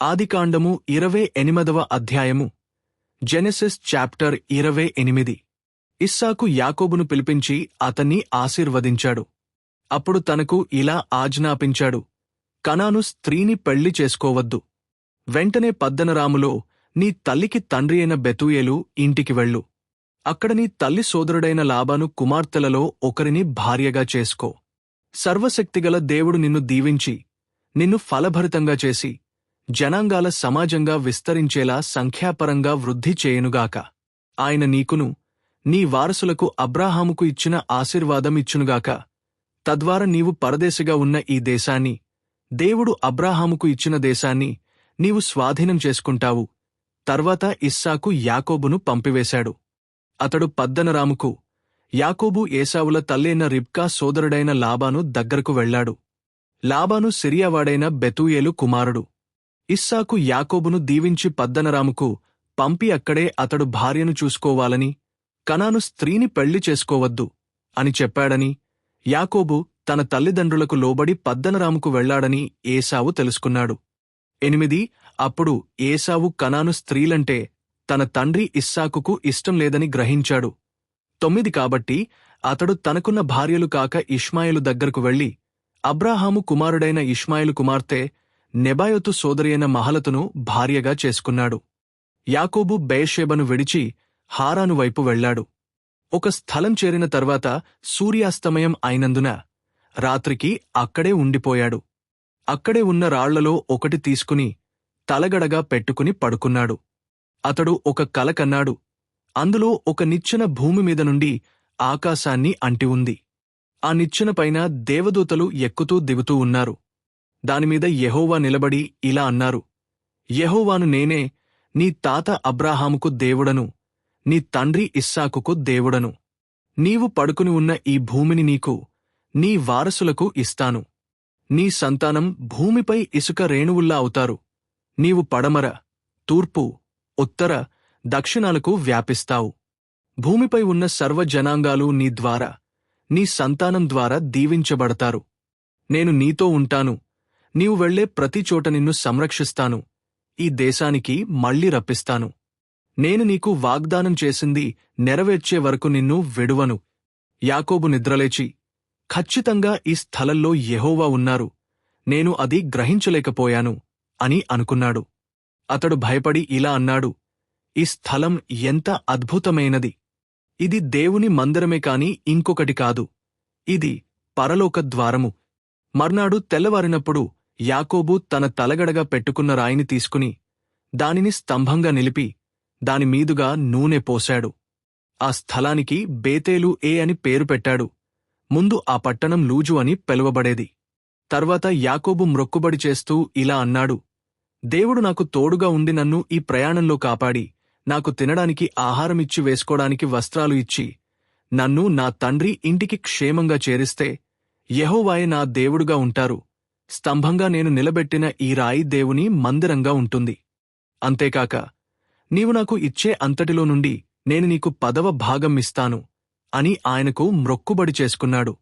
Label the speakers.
Speaker 1: ఆదికాండము 28వ అధ్యాయము. Genesis chapter 28. ఇస్సాకు యాకోబును పిలిపించి అతన్ని ఆశీర్వదించాడు. అప్పుడు తనకు ఇలా ఆజ్ఞాపించాడు, కనాను స్త్రీని పెళ్లి చేసుకోవద్దు. వెంటనే పద్దనరాములో నీ తల్లికి తండ్రి అయిన బెతూయేలు ఇంటికి వెళ్ళు. అక్కడ నీ తల్లి సోదరుడైన లాబాను కుమార్తెలలో ఒకరిని భార్యగా చేసుకో. సర్వశక్తిగల దేవుడు నిన్ను దీవించి నిన్ను ఫలభరితంగా చేసి జనాంగాల సమాజంగా విస్తరించేలా సంఖ్యాపరంగా వృద్ధి చేయునుగాక. ఆయన నీకును నీ వారసులకు అబ్రాహాముకు ఇచ్చిన ఆశీర్వాదం ఇచ్చునుగాక. తద్వారా నీవు పరదేశిగా ఉన్న ఈ దేశాన్ని, దేవుడు అబ్రాహాముకు ఇచ్చిన దేశాన్ని నీవు స్వాధీనం చేసుకుంటావు. తర్వాత ఇస్సాకు యాకోబును పంపివేశాడు. అతడు పద్దనరాముకు, యాకోబు ఏశావుల తల్లైన రిబ్కా సోదరుడైన లాబాను దగ్గరకు వెళ్లాడు. లాబాను సిరియావాడైన బెతూయేలు కుమారుడు. ఇస్సాకు యాకోబును దీవించి పద్దనరాముకు పంపి అక్కడే అతడు భార్యను చూసుకోవాలని, కనాను స్త్రీని పెళ్లి చేసుకోవద్దు అని చెప్పాడని, యాకోబు తన తల్లిదండ్రులకు లోబడి పద్దనరాముకు వెళ్లాడని ఏశావు తెలుసుకున్నాడు. 8 అప్పుడు ఏశావు కనాను స్త్రీలంటే తన తండ్రి ఇస్సాకుకు ఇష్టం లేదని గ్రహించాడు. 9 కాబట్టి అతడు తనకున్న భార్యలు కాక ఇష్మాయేలు దగ్గరకు వెళ్లి అబ్రాహాము కుమారుడైన ఇష్మాయేలు కుమార్తె నెబాయోతు సోదరియైన మహలతును భార్యగా చేసుకున్నాడు. యాకోబు బెయేర్షెబను విడిచి హారాను వైపు వెళ్లాడు. ఒక స్థలం చేరిన తర్వాత సూర్యాస్తమయం అయినందున రాత్రికి అక్కడే ఉండిపోయాడు. అక్కడే ఉన్న రాళ్లలో ఒకటి తీసుకుని తలగడగా పెట్టుకుని పడుకున్నాడు. అతడు ఒక కల కన్నాడు. అందులో ఒక నిచ్చెన భూమిమీద నుండి ఆకాశాన్ని అంటి ఉంది. ఆ నిచ్చెన పైన దేవదూతలు ఎక్కుతూ దిగుతూ ఉన్నారు. దానిమీద యెహోవా నిలబడి ఇలా అన్నారు, యెహోవాను నేనే, నీ తాత అబ్రాహాముకు దేవుడను, నీ తండ్రి ఇస్సాకుకు దేవుడను. నీవు పడుకుని ఉన్న ఈ భూమిని నీకు, నీ వారసులకు ఇస్తాను. నీ సంతానం భూమిపై ఇసుక రేణువుల్లా అవుతారు. నీవు పడమర, తూర్పు, ఉత్తర, దక్షిణాలకు వ్యాపిస్తావు. భూమిపై ఉన్న సర్వజనాంగాలు నీ ద్వారా, నీ సంతానం ద్వారా దీవించబడతారు. నేను నీతో ఉంటాను. నీవు వెళ్లే ప్రతి చోట నిన్ను సంరక్షిస్తాను. ఈ దేశానికి మళ్లీ రప్పిస్తాను. నేను నీకు వాగ్దానం చేసింది నెరవేర్చే వరకు నిన్ను విడువను. యాకోబు నిద్రలేచి, ఖచ్చితంగా ఈ స్థలంలో యెహోవా ఉన్నారు, నేను అది గ్రహించలేకపోయాను అని అనుకున్నాడు. అతడు భయపడి ఇలా అన్నాడు, ఈ స్థలం ఎంత అద్భుతమైనది! ఇది దేవుని మందిరమే కాని ఇంకొకటి కాదు. ఇది పరలోక ద్వారము. మర్నాడు తెల్లవారినప్పుడు యాకోబు తన తలగడగా పెట్టుకున్న రాయిని తీసుకుని దానిని స్తంభంగా నిలిపి దాని మీదుగా నూనె పోశాడు. ఆ స్థలానికి బేతేలు అని పేరు పెట్టాడు. ముందు ఆ పట్టణం లూజు అని పిలువబడేది. తర్వాత యాకోబు మ్రొక్కుబడి చేస్తూ ఇలా అన్నాడు, దేవుడు నాకు తోడుగా ఉండి నన్ను ఈ ప్రయాణంలో కాపాడి, నాకు తినడానికి ఆహారమిచ్చి వేసుకోవడానికి వస్త్రాలు ఇచ్చి, నన్ను నా తండ్రి ఇంటికి క్షేమంగా చేరిస్తే యెహోవాయే నా దేవుడుగా ఉంటారు. స్తంభంగా నేను నిలబెట్టిన ఈ రాయి దేవుని మందిరంగా ఉంటుంది. అంతేకాక నీవు నాకు ఇచ్చే అంతటిలో నుండి నేను నీకు 10వ భాగం ఇస్తాను అని ఆయనకు మ్రొక్కుబడి చేసుకున్నాడు.